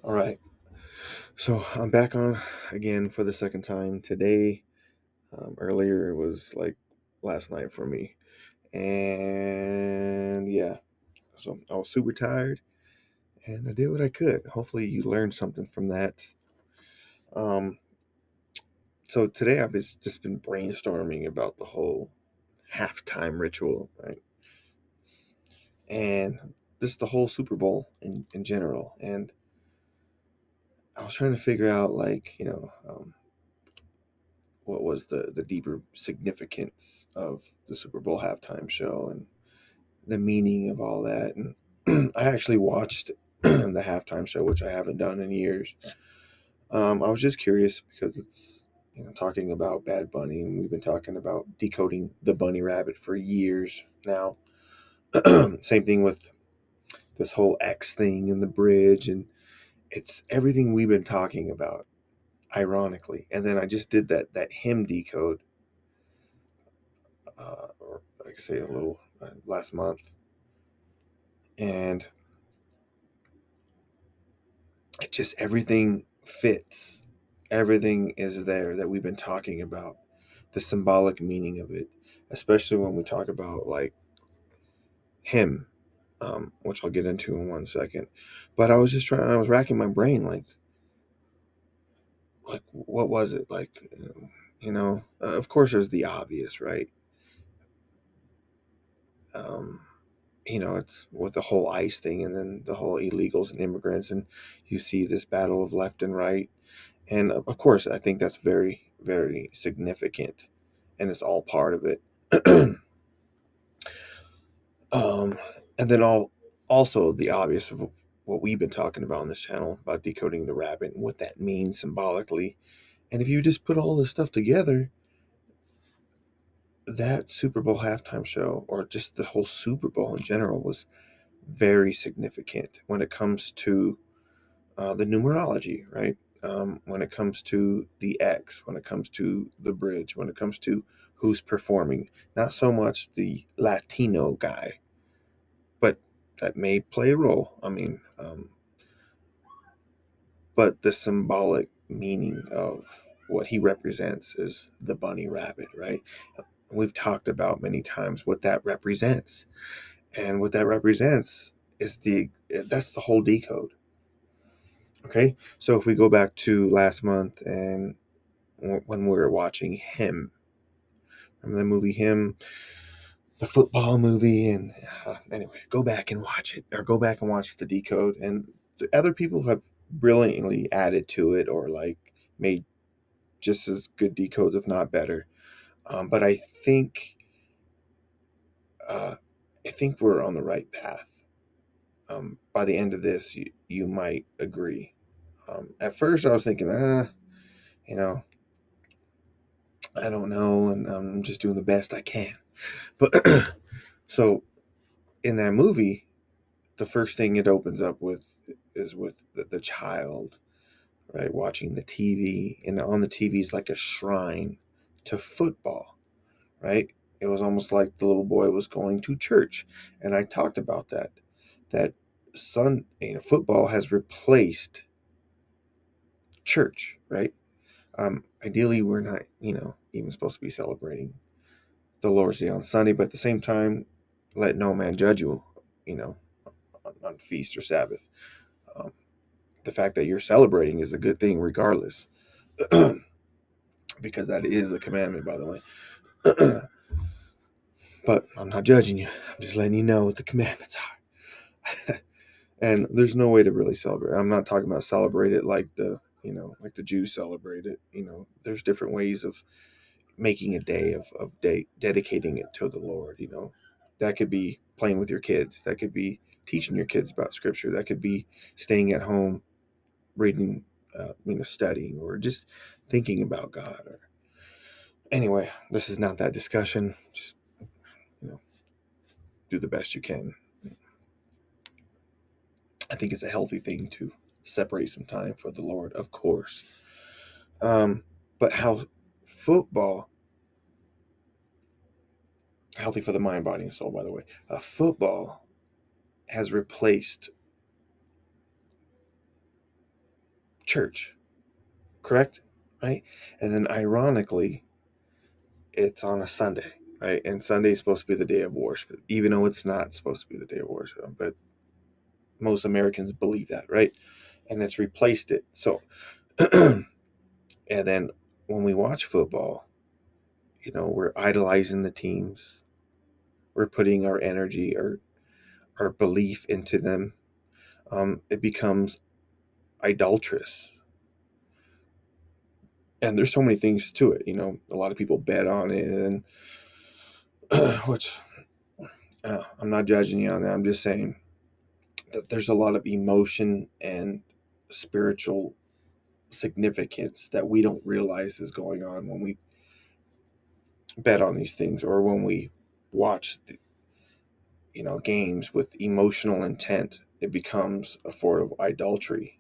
All right. So I'm back on again for the second time today. Earlier it was like last night for me. And yeah, so I was super tired and I did what I could. Hopefully you learned something from that. Um, so today just been brainstorming about the whole halftime ritual, right? And this the whole Super Bowl in general. And I was trying to figure out what was the deeper significance of the Super Bowl halftime show and the meaning of all that. And I actually watched the halftime show, which I haven't done in years. I was just curious because it's talking about Bad Bunny, and we've been talking about decoding the bunny rabbit for years now. Same thing with this whole X thing and the bridge, and it's everything we've been talking about, ironically. And then I just did that hymn decode, or like I say, a little last month, and it just everything fits. Everything is there that we've been talking about. The symbolic meaning of it, especially when we talk about like him, which I'll get into in 1 second. But I was just trying. I was racking my brain, like what was it like? Of course, there's the obvious, right? Um, it's with the whole ICE thing, and then the whole illegals and immigrants, and you see this battle of left and right. And of course, I think that's very, very significant, and it's all part of it. um, and then also the obvious of what we've been talking about on this channel about decoding the rabbit and what that means symbolically. And if you just put all this stuff together, that Super Bowl halftime show, or just the whole Super Bowl in general, was very significant when it comes to the numerology, right? When it comes to the X, when it comes to the bridge, when it comes to who's performing, not so much the Latino guy, but that may play a role. But the symbolic meaning of what he represents is the bunny rabbit, right? We've talked about many times what that represents, and what that represents is that's the whole decode. Okay, so if we go back to last month and when we were watching Him, remember the movie Him, the football movie, and anyway, go back and watch it, or go back and watch the decode, and the other people have brilliantly added to it, or like made just as good decodes, if not better. But uh, I think we're on the right path. By the end of this, you might agree. At first, I was thinking, you know, I don't know, and I'm just doing the best I can. But so in that movie, the first thing it opens up with is with the child, right, watching the TV, and on the TV is like a shrine to football, right? It was almost like the little boy was going to church, and I talked about that football has replaced church, right? Ideally, we're not, even supposed to be celebrating the Lord's Day on Sunday, but at the same time, let no man judge you, you know, on feast or Sabbath. Um, the fact that you're celebrating is a good thing, regardless, because that is a commandment, by the way. But I'm not judging you. I'm just letting you know what the commandments are. And there's no way to really celebrate. I'm not talking about celebrate it like like the Jews celebrate it. There's different ways of making a day of day dedicating it to the Lord. That could be playing with your kids. That could be teaching your kids about Scripture. That could be staying at home, reading, studying, or just thinking about God. Or anyway, this is not that discussion. Just you know, do the best you can. I think it's a healthy thing to separate some time for the Lord, of course. But how football, healthy for the mind, body, and soul, by the way, football has replaced church, correct? Right? And then ironically, it's on a Sunday, right? And Sunday is supposed to be the day of worship, even though it's not supposed to be the day of worship. But most Americans believe that, right? And it's replaced it. So, and then when we watch football, we're idolizing the teams. We're putting our energy, our belief into them. It becomes idolatrous. And there's so many things to it. A lot of people bet on it, and which I'm not judging you on that. I'm just saying that there's a lot of emotion and spiritual significance that we don't realize is going on when we bet on these things, or when we watch games with emotional intent. It becomes a form of idolatry.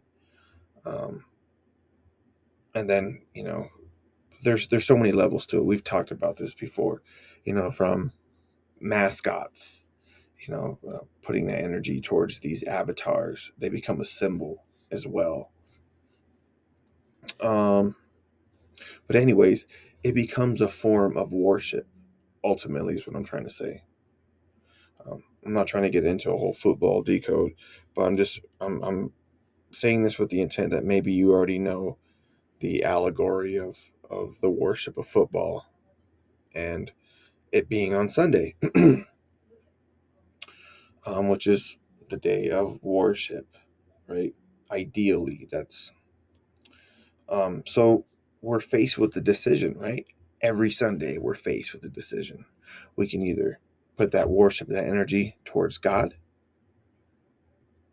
um, and then there's so many levels to it. We've talked about this before, from mascots, putting that energy towards these avatars. They become a symbol as well. um, but anyways, it becomes a form of worship, ultimately, is what I'm trying to say. I'm not trying to get into a whole football decode, but I'm saying this with the intent that maybe you already know the allegory of the worship of football, and it being on Sunday, which is the day of worship, right? Ideally, that's so we're faced with the decision, right? Every Sunday, we're faced with the decision. We can either put that worship, that energy towards God,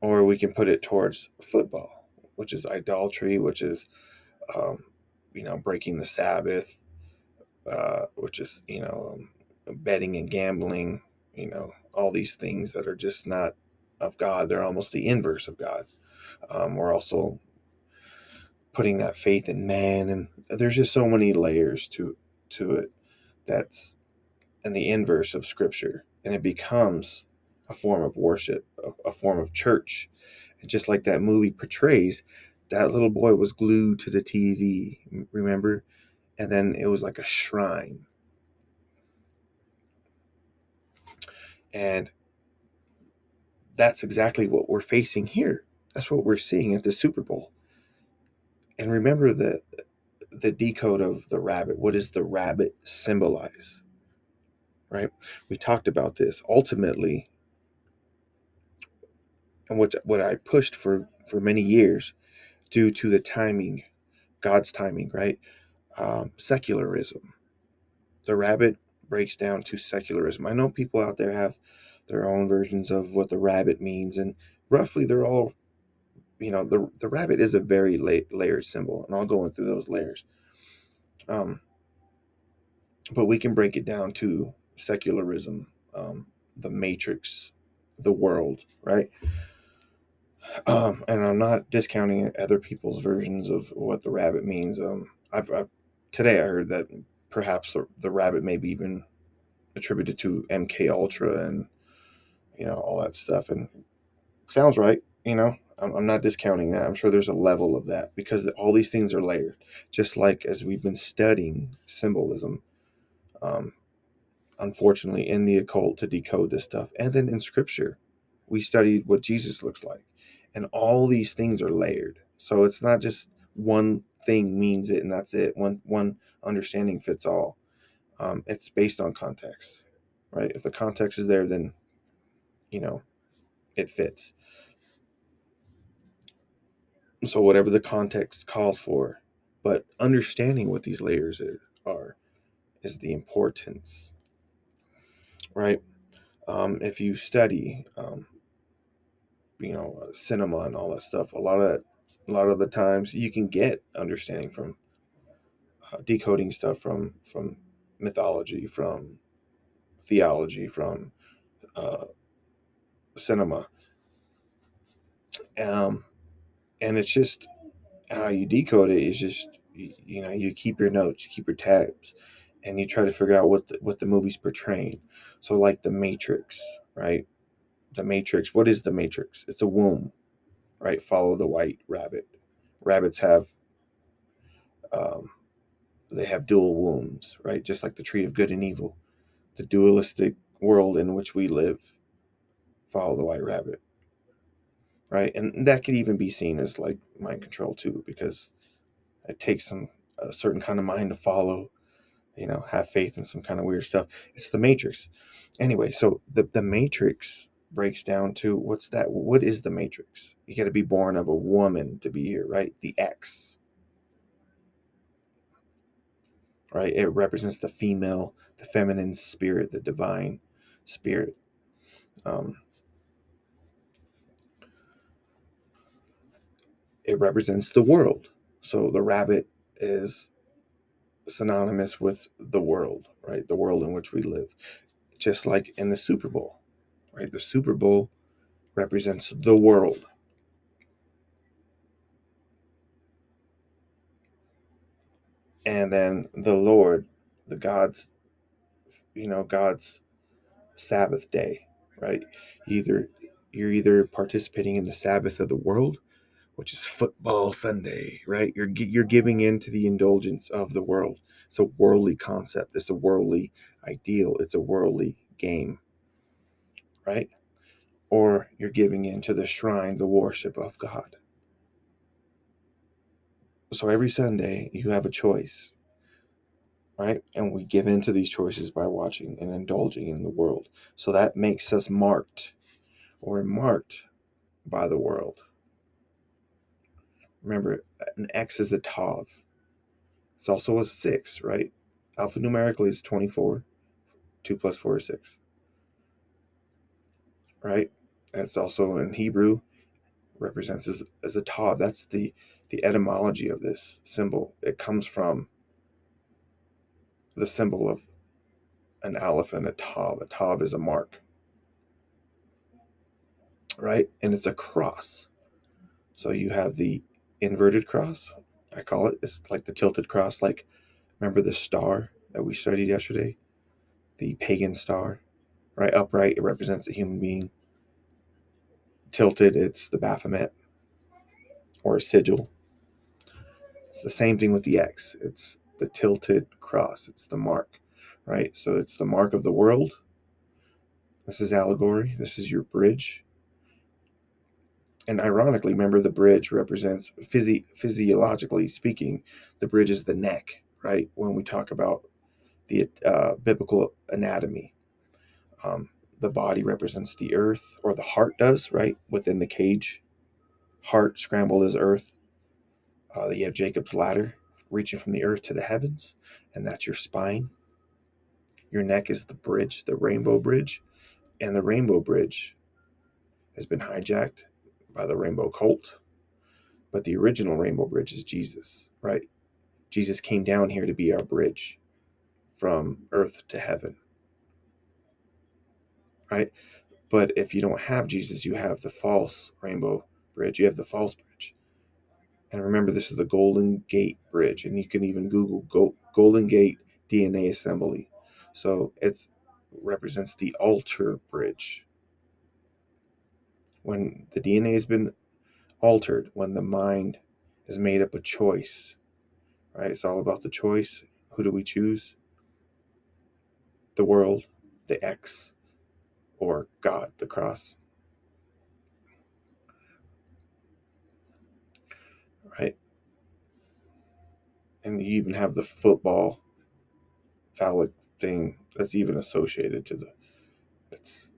or we can put it towards football, which is idolatry, which is um, breaking the Sabbath, which is betting and gambling, all these things that are just not of God. They're almost the inverse of God. We're also putting that faith in man, and there's just so many layers to it. That's in the inverse of Scripture, and it becomes a form of worship, a form of church. And just like that movie portrays, that little boy was glued to the TV. Remember? And then it was like a shrine. And that's exactly what we're facing here. That's what we're seeing at the Super Bowl. And remember the decode of the rabbit. What does the rabbit symbolize? Right? We talked about this. Ultimately, and what I pushed for many years, due to the timing, God's timing, right? Secularism. The rabbit breaks down to secularism. I know people out there have their own versions of what the rabbit means, and roughly they're all, the rabbit is a very layered symbol, and I'll go into those layers. Um, but we can break it down to secularism, the matrix, the world, right? And I'm not discounting other people's versions of what the rabbit means. I've today I heard that perhaps the rabbit may be even attributed to MK Ultra, and all that stuff, and sounds right. I'm not discounting that. I'm sure there's a level of that, because all these things are layered. Just like as we've been studying symbolism, um, unfortunately, in the occult to decode this stuff, and then in Scripture, we studied what Jesus looks like, and all these things are layered. So it's not just one thing means it and that's it. One understanding fits all. It's based on context, right? If the context is there, then you know it fits. So whatever the context calls for, but understanding what these layers are is the importance, right? If you study, cinema and all that stuff, a lot of the times you can get understanding from decoding stuff from mythology, from theology, from uh, cinema, um, and it's just how you decode it is just you keep your notes, you keep your tabs, and you try to figure out what the movie's portraying. So like the Matrix, right? The Matrix. What is the Matrix? It's a womb, right? Follow the white rabbit, Rabbits have um, they have dual wombs, right? Just like the tree of good and evil. The dualistic world in which we live, follow the white rabbit, right? And that could even be seen as like mind control too, because it takes a certain kind of mind to follow, have faith in some kind of weird stuff. It's the matrix. Anyway, so the matrix breaks down to what's that? What is the matrix? You got to be born of a woman to be here, right? The X, right? It represents the female, the feminine spirit, the divine spirit. Um, it represents the world. So the rabbit is synonymous with the world, right? The world in which we live. Just like in the Super Bowl, right? The Super Bowl represents the world. And then the Lord, the God's Sabbath day, right? Either you're either participating in the Sabbath of the world, which is football Sunday, right? You're giving in to the indulgence of the world. It's a worldly concept. It's a worldly ideal. It's a worldly game, right? Or you're giving in to the shrine, the worship of God. So every Sunday you have a choice, right? And we give in to these choices by watching and indulging in the world. So that makes us marked or marked by the world. Remember, an X is a Tav. It's also a 6, right? Alphanumerically is 24. 2 plus 4 is 6, right? That's also in Hebrew, represents as a Tav. That's the etymology of this symbol. It comes from the symbol of an aleph and a Tav. A Tav is a mark, right? And it's a cross. So you have the inverted cross, I call it. It's like the tilted cross. Like, remember the star that we studied yesterday? The pagan star, right? Upright, it represents a human being. Tilted, it's the Baphomet or a sigil. It's the same thing with the X. It's the tilted cross. It's the mark, right? So it's the mark of the world. This is allegory. This is your bridge. And ironically, remember the bridge represents, physiologically speaking, the bridge is the neck, right? When we talk about the biblical anatomy, um, the body represents the earth, or the heart does, right? Within the cage, heart scrambled as earth. You have Jacob's ladder reaching from the earth to the heavens, and that's your spine. Your neck is the bridge, the rainbow bridge, and the rainbow bridge has been hijacked by the rainbow cult. But the original rainbow bridge is Jesus, right? Jesus came down here to be our bridge from earth to heaven, right? But if you don't have Jesus, you have the false rainbow bridge. You have the false bridge. And remember, this is the Golden Gate Bridge. And you can even Google Golden Gate DNA assembly. So it represents the altar bridge. When the DNA has been altered, when the mind has made up a choice, right? It's all about the choice. Who do we choose? The world, the X, or God, the cross, right? And you even have the football phallic thing that's even associated to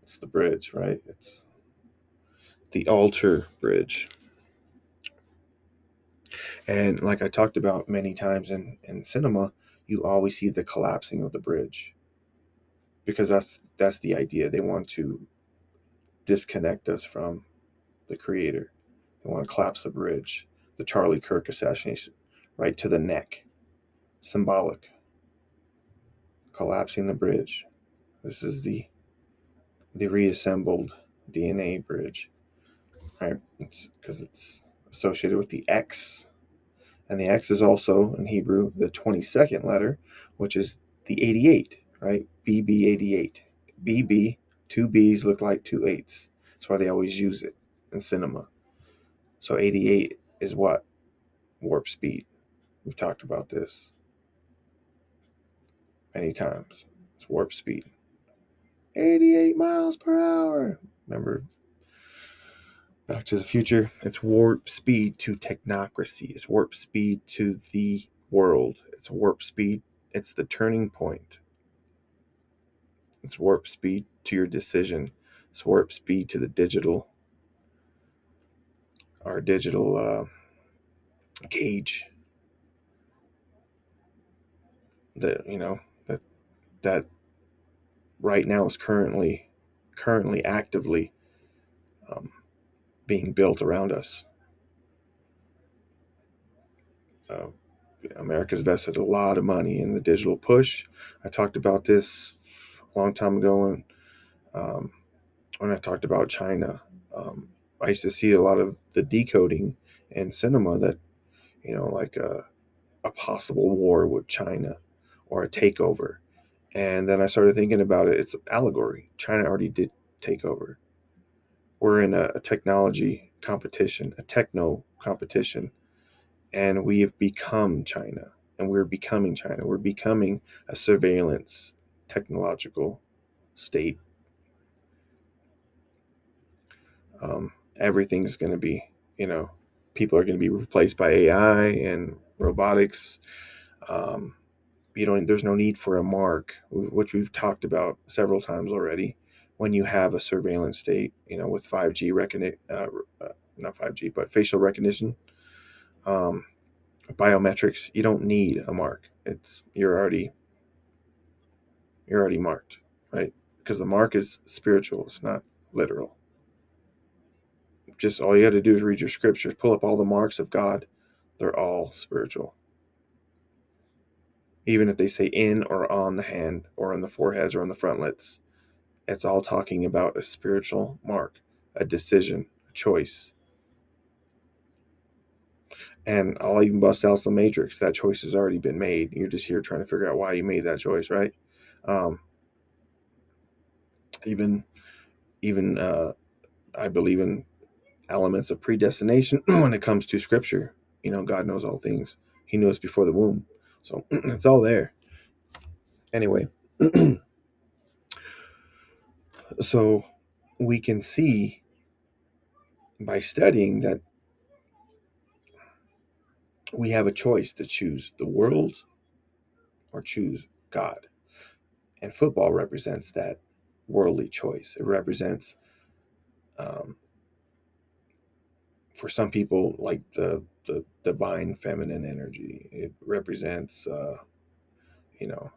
it's the bridge, right? It's the altar bridge. And like I talked about many times in cinema, you always see the collapsing of the bridge, because that's the idea. They want to disconnect us from the creator. They want to collapse the bridge. The Charlie Kirk assassination, right to the neck, symbolic. Collapsing the bridge. This is the reassembled DNA bridge, right? It's because it's associated with the X, and the X is also in Hebrew the 22nd letter, which is the 88, right? BB 88. BB, two B's look like two eights. That's why they always use it in cinema. So 88 is what? warp speed. We've talked about this many times. It's warp speed. 88 miles per hour. Remember Back to the Future? It's warp speed to technocracy. It's warp speed to the world. It's warp speed. It's the turning point. It's warp speed to your decision. It's warp speed to the digital, our digital gauge. That that that right now is currently actively um, being built around us. Uh, America's invested a lot of money in the digital push. I talked about this a long time ago um, when I talked about China. I used to see a lot of the decoding in cinema that, like a possible war with China or a takeover. And then I started thinking about it. It's an allegory. China already did take over. We're in a technology competition, a techno competition, and we have become China. And we're becoming China. We're becoming a surveillance technological state. Everything's going to be, people are going to be replaced by AI and robotics. Um, there's no need for a mark, which we've talked about several times already. When you have a surveillance state, with 5G recognition, not 5G, but facial recognition, um, biometrics, you don't need a mark. You're already marked, right? Because the mark is spiritual, it's not literal. Just all you got to do is read your scriptures, pull up all the marks of God. They're all spiritual. Even if they say in or on the hand or on the foreheads or on the frontlets, it's all talking about a spiritual mark, a decision, a choice. And I'll even bust out some matrix. That choice has already been made. You're just here trying to figure out why you made that choice, right? Um, even even I believe in elements of predestination when it comes to scripture. God knows all things. He knew us before the womb. So it's all there. Anyway, so we can see by studying that we have a choice to choose the world or choose God. And football represents that worldly choice. It represents, um, for some people, like the divine feminine energy. It represents, you know,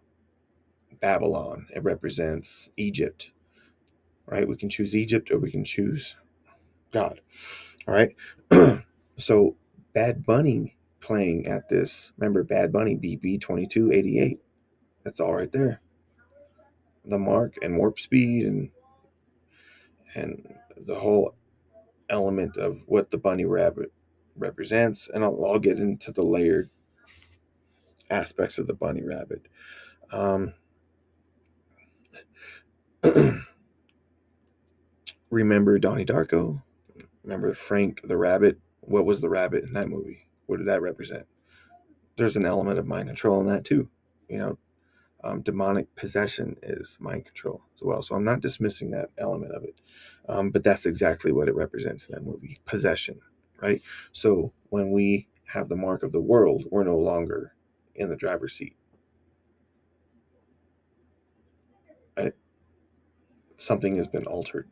Babylon. It represents Egypt, right? We can choose Egypt or we can choose God, all right? So Bad Bunny playing at this, remember Bad Bunny, BB 2288. That's all right there. The mark and warp speed and the whole element of what the bunny rabbit represents, and I'll get into the layered aspects of the bunny rabbit. Um, remember Donnie Darko? Remember Frank the rabbit? What was the rabbit in that movie? What did that represent? There's an element of mind control in that too. You know, demonic possession is mind control as well. So I'm not dismissing that element of it, but that's exactly what it represents in that movie: possession, right? So when we have the mark of the world, we're no longer in the driver's seat, right? Something has been altered,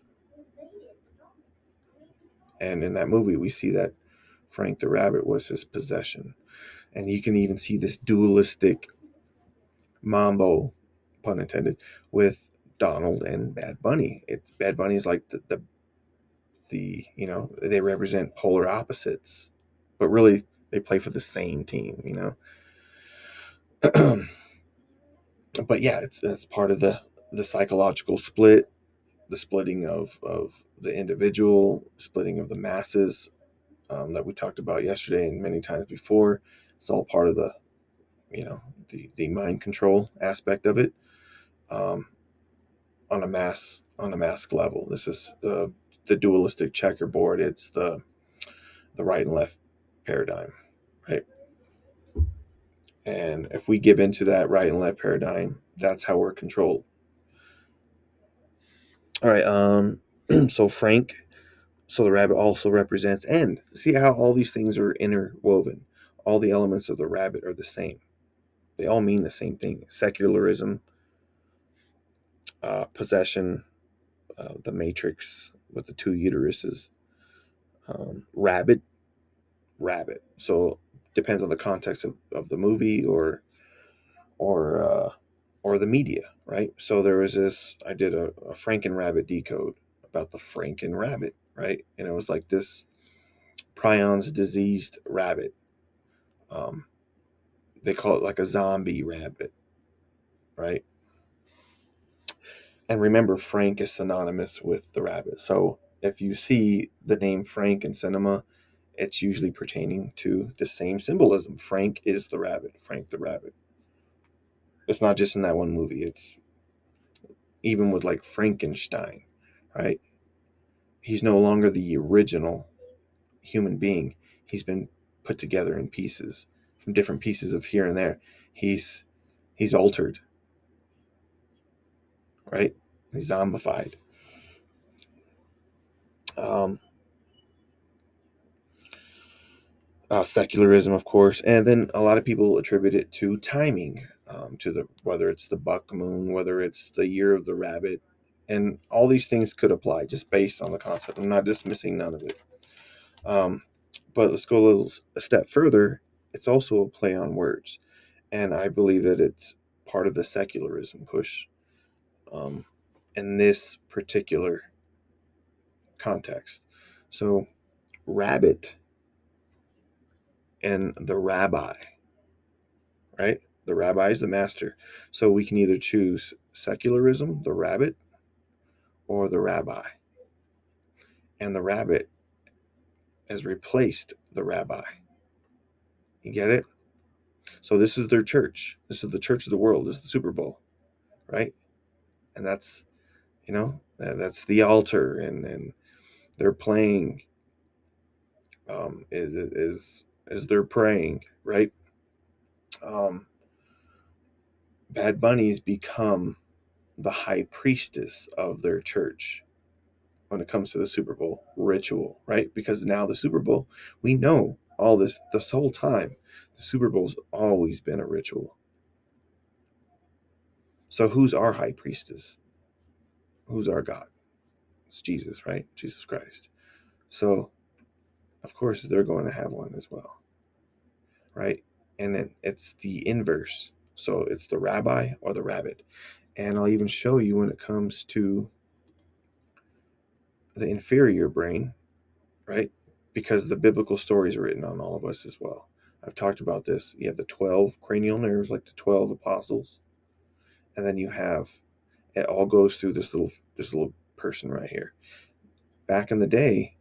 and in that movie, we see that Frank the Rabbit was his possession, and you can even see this dualistic mambo, pun intended, with Donald and Bad Bunny. It's Bad Bunny's like they represent polar opposites, but really they play for the same team. But yeah, it's part of the psychological split, the splitting of the individual, splitting of the masses, that we talked about yesterday and many times before. It's all part of the mind control aspect of it, um, on a mass level. This is the dualistic checkerboard. It's the right and left paradigm. right? And if we give into that right and left paradigm, that's how we're controlled. All right. So Frank, so the rabbit also represents end. See how all these things are interwoven. All the elements of the rabbit are the same. They all mean the same thing. Secularism, possession, the matrix with the two uteruses, rabbit, rabbit. So depends on the context of the movie or uh, or the media, right? So there was this. I did a Franken rabbit decode about the Franken rabbit, right? And it was like this prions diseased rabbit. Um, they call it like a zombie rabbit, right? And remember, Frank is synonymous with the rabbit. So if you see the name Frank in cinema, it's usually pertaining to the same symbolism. Frank is the rabbit. Frank the rabbit. It's not just in that one movie. It's even with like Frankenstein, right? He's no longer the original human being. He's been put together in pieces from different pieces of here and there. He's he's altered, right? He's zombified. Um, Secularism, of course, and then a lot of people attribute it to timing, to the whether it's the buck moon, whether it's the year of the rabbit, and all these things could apply just based on the concept. I'm not dismissing none of it, um, but let's go a step further. It's also a play on words, and I believe that it's part of the secularism push um, in this particular context. So, rabbit and the rabbi, right? The rabbi is the master. So we can either choose secularism, the rabbit, or the rabbi. And the rabbit has replaced the rabbi. You get it? So this is their church. This is the church of the world. This is the Super Bowl, right? And that's, that's the altar. And they're playing, is they're praying, right? Um, Bad Bunny's become the high priestess of their church when it comes to the Super Bowl ritual, right? Because now the Super Bowl, we know all this whole time, the Super Bowl's always been a ritual. So who's our high priestess? Who's our God? It's Jesus, right? Jesus Christ. So of course they're going to have one as well, right? And then it's the inverse. So it's the rabbi or the rabbit. And I'll even show you when it comes to the inferior brain, right? Because the biblical story is written on all of us as well. I've talked about this. You have the 12 cranial nerves, like the 12 apostles, and then you have it all goes through this little person right here. Back in the day,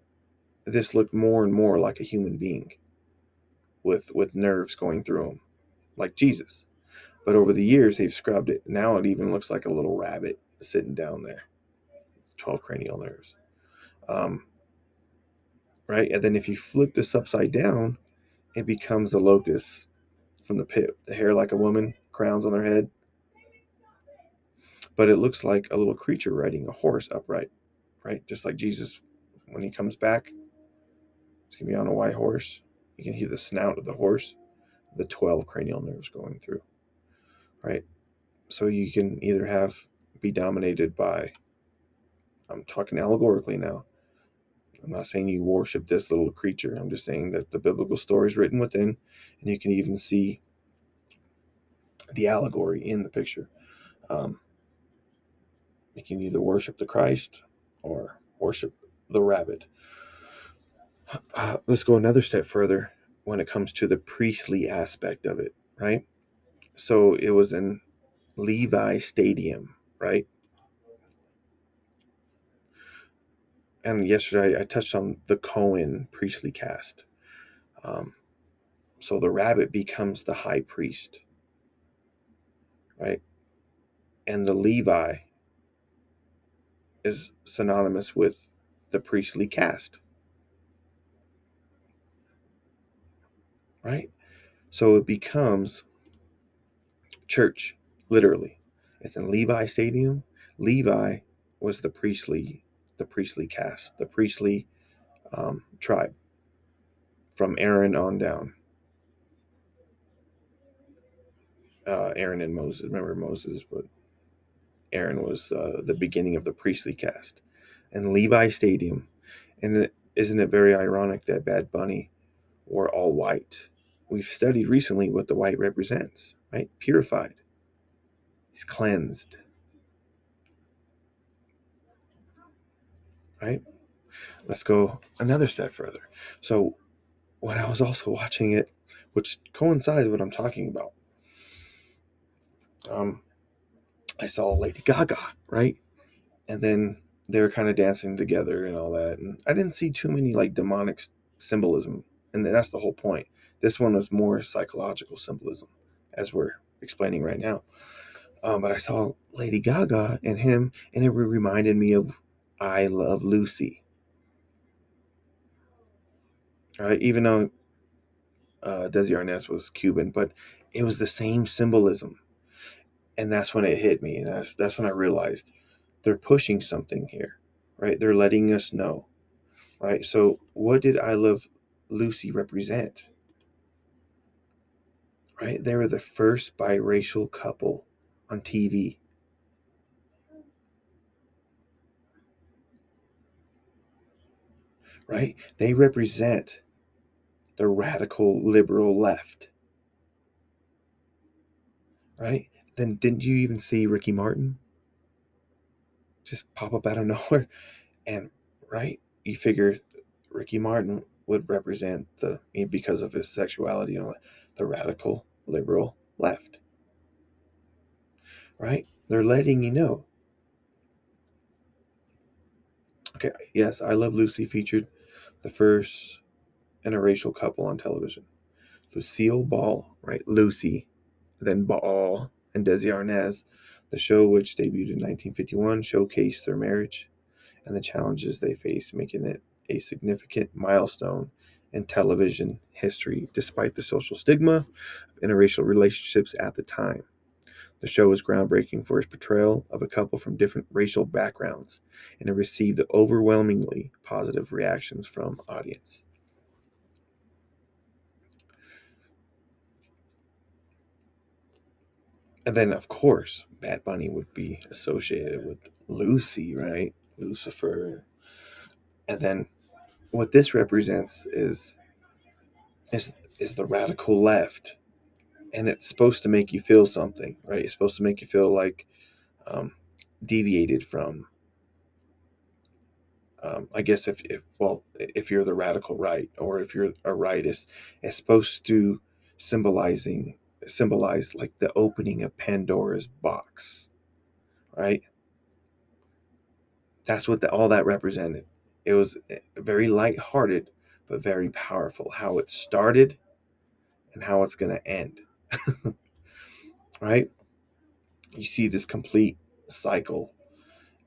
this looked more and more like a human being with nerves going through him, like Jesus. But over the years, they've scrubbed it. Now it even looks like a little rabbit sitting down there. 12 cranial nerves. Um, right? And then if you flip this upside down, it becomes the locust from the pit. The hair like a woman, crowns on their head. But it looks like a little creature riding a horse upright, right? Just like Jesus, when he comes back, he's going to be on a white horse. You can hear the snout of the horse, the 12 cranial nerves going through, right? So you can either be dominated by, I'm talking allegorically now. I'm not saying you worship this little creature. I'm just saying that the biblical story is written within, and you can even see the allegory in the picture. Um, you can either worship the Christ or worship the rabbit. Let's go another step further when it comes to the priestly aspect of it, right? So it was in Levi Stadium, right? And yesterday I touched on the Cohen priestly caste. Um, so the rabbit becomes the high priest, right? And the Levi is synonymous with the priestly caste. right? So it becomes church, literally. It's in Levi Stadium. Levi was the priestly caste, the priestly tribe from Aaron on down. Aaron and Moses. Remember Moses, but Aaron was the beginning of the priestly caste. And Levi Stadium. And isn't it very ironic that Bad Bunny wore all white? We've studied recently what the white represents, right? Purified. He's cleansed, right? Let's go another step further. So when I was also watching it, which coincides with what I'm talking about, um, I saw Lady Gaga, right? And then they were kind of dancing together and all that. And I didn't see too many like demonic symbolism. And that's the whole point. This one was more psychological symbolism, as we're explaining right now. But I saw Lady Gaga and him, and it reminded me of I Love Lucy. Right? Even though Desi Arnaz was Cuban, but it was the same symbolism. And that's when it hit me. And that's when I realized they're pushing something here, right? They're letting us know, right? So, what did I Love Lucy represent, right? They were the first biracial couple on TV, right? They represent the radical liberal left, right? Then didn't you even see Ricky Martin just pop up out of nowhere? And, right, you figure Ricky Martin would represent because of his sexuality, the radical liberal left, right? They're letting you know. Okay, yes, I Love Lucy featured the first interracial couple on television. Lucille Ball, right? Lucy, then Ball and Desi Arnaz. The show, which debuted in 1951, showcased their marriage and the challenges they face, making it a significant milestone in television history, despite the social stigma of interracial relationships at the time. The show was groundbreaking for its portrayal of a couple from different racial backgrounds, and it received overwhelmingly positive reactions from audience. And then, of course, Bad Bunny would be associated with Lucy, right? Lucifer. And then what this represents is the radical left, and it's supposed to make you feel something, right? It's supposed to make you feel like um, deviated from. I guess if you're the radical right, or if you're a rightist, it's supposed to symbolizing symbolize like the opening of Pandora's box, right? That's what all that represented. It was very lighthearted, but very powerful. How it started and how it's going to end, right? You see this complete cycle.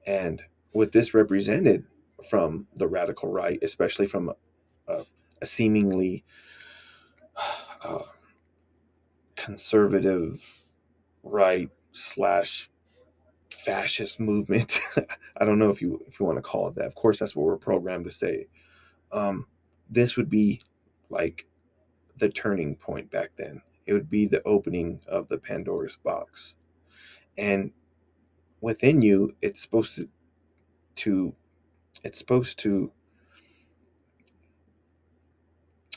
And what this represented from the radical right, especially from a seemingly uh, conservative right slash fascist movement. I don't know if you want to call it that. Of course, that's what we're programmed to say. Um, this would be like the turning point back then. It would be the opening of the Pandora's box, and within you, to it's supposed to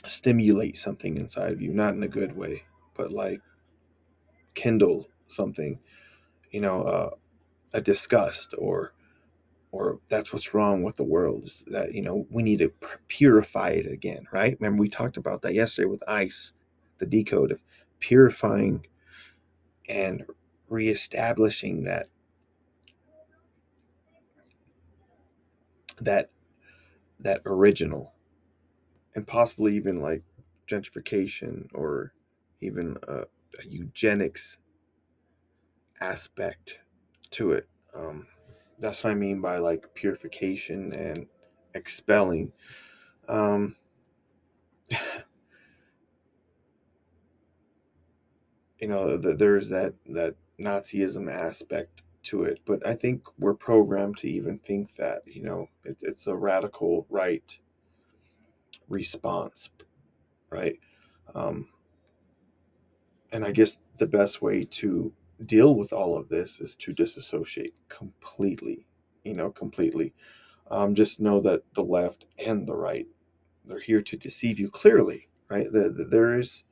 stimulate something inside of you, not in a good way, but like kindle something, a disgust, or that's what's wrong with the world, is that we need to purify it again, right? Remember we talked about that yesterday with ice, the decode of purifying and reestablishing that that original, and possibly even like gentrification, or even a eugenics aspect to it. That's what I mean by like purification and expelling. Um, there's that Nazism aspect to it, but I think we're programmed to even think that it's a radical right response, right? Um, and I guess the best way to deal with all of this is to disassociate completely, completely. Just know that the left and the right, they're here to deceive you clearly, right? There is,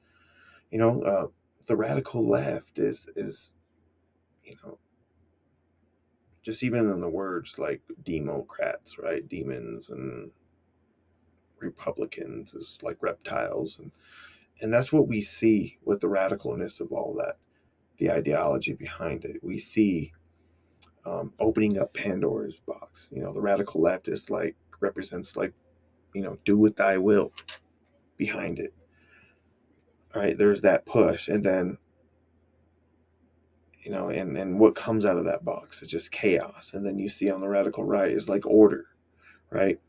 you know, uh, the radical left is you know just even in the words like Democrats, right? Demons, and Republicans is like reptiles, and that's what we see with the radicalness of all that, the ideology behind it. We see opening up Pandora's box. The radical left is like represents like do with thy will behind it, right? There's that push, and then and what comes out of that box is just chaos. And then you see on the radical right is like order, right?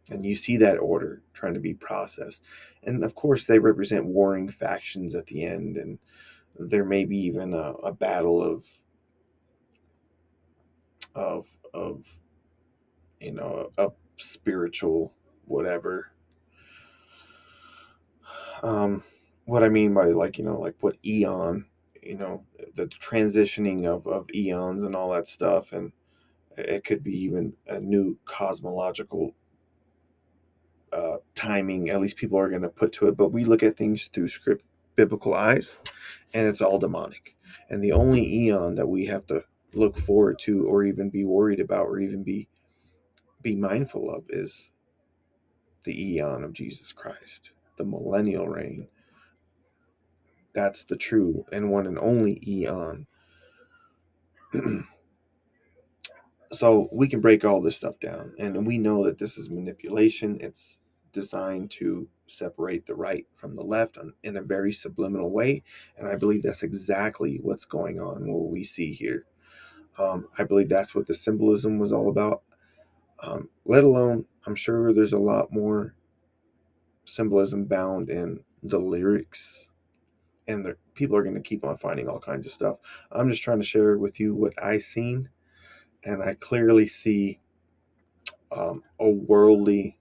And you see that order trying to be processed, and of course they represent warring factions at the end, and there may be even a battle of of spiritual whatever. What I mean by like like what eon, the transitioning of eons and all that stuff, and it could be even a new cosmological timing. At least people are going to put to it, but we look at things through script biblical eyes, and it's all demonic. And the only eon that we have to look forward to, or even be worried about, or even be mindful of, is the eon of Jesus Christ, the millennial reign. That's the true and one and only eon. So we can break all this stuff down, and we know that this is manipulation. It's designed to separate the right from the left in a very subliminal way, and I believe that's exactly what's going on, what we see here. I believe that's what the symbolism was all about. Let alone, I'm sure there's a lot more symbolism bound in the lyrics, and people are going to keep on finding all kinds of stuff. I'm just trying to share with you what I seen, and I clearly see a worldly,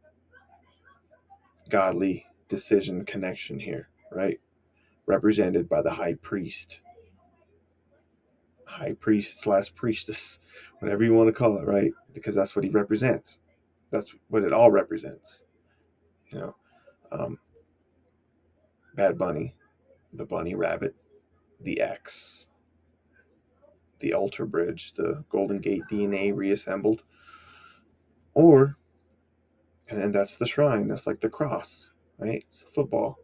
godly decision connection here, right? Represented by the high priest slash priestess, whatever you want to call it, right? Because that's what he represents. That's what it all represents. You know, um, Bad Bunny, the bunny rabbit, the X, the Altar Bridge, the Golden Gate DNA reassembled, or and that's the shrine. That's like the cross, right? It's a football.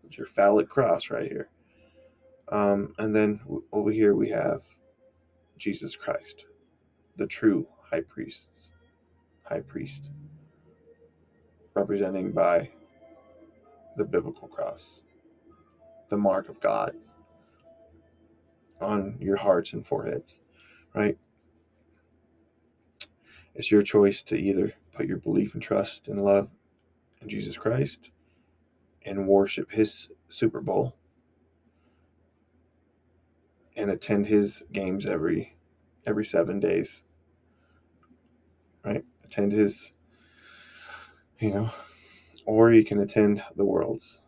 It's your phallic cross right here. And then over here we have Jesus Christ, the true high priest, representing by the biblical cross, the mark of God on your hearts and foreheads, right? It's your choice to either put your belief and trust and love in Jesus Christ and worship his Super Bowl and attend his games every 7 days, right? Attend his, you know, or you can attend the world's.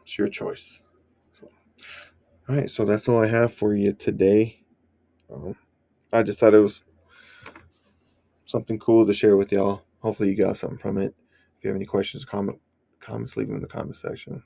It's your choice. So, all right, so that's all I have for you today. Um, I just thought it was something cool to share with y'all. Hopefully, you got something from it. If you have any questions, comments, leave them in the comment section.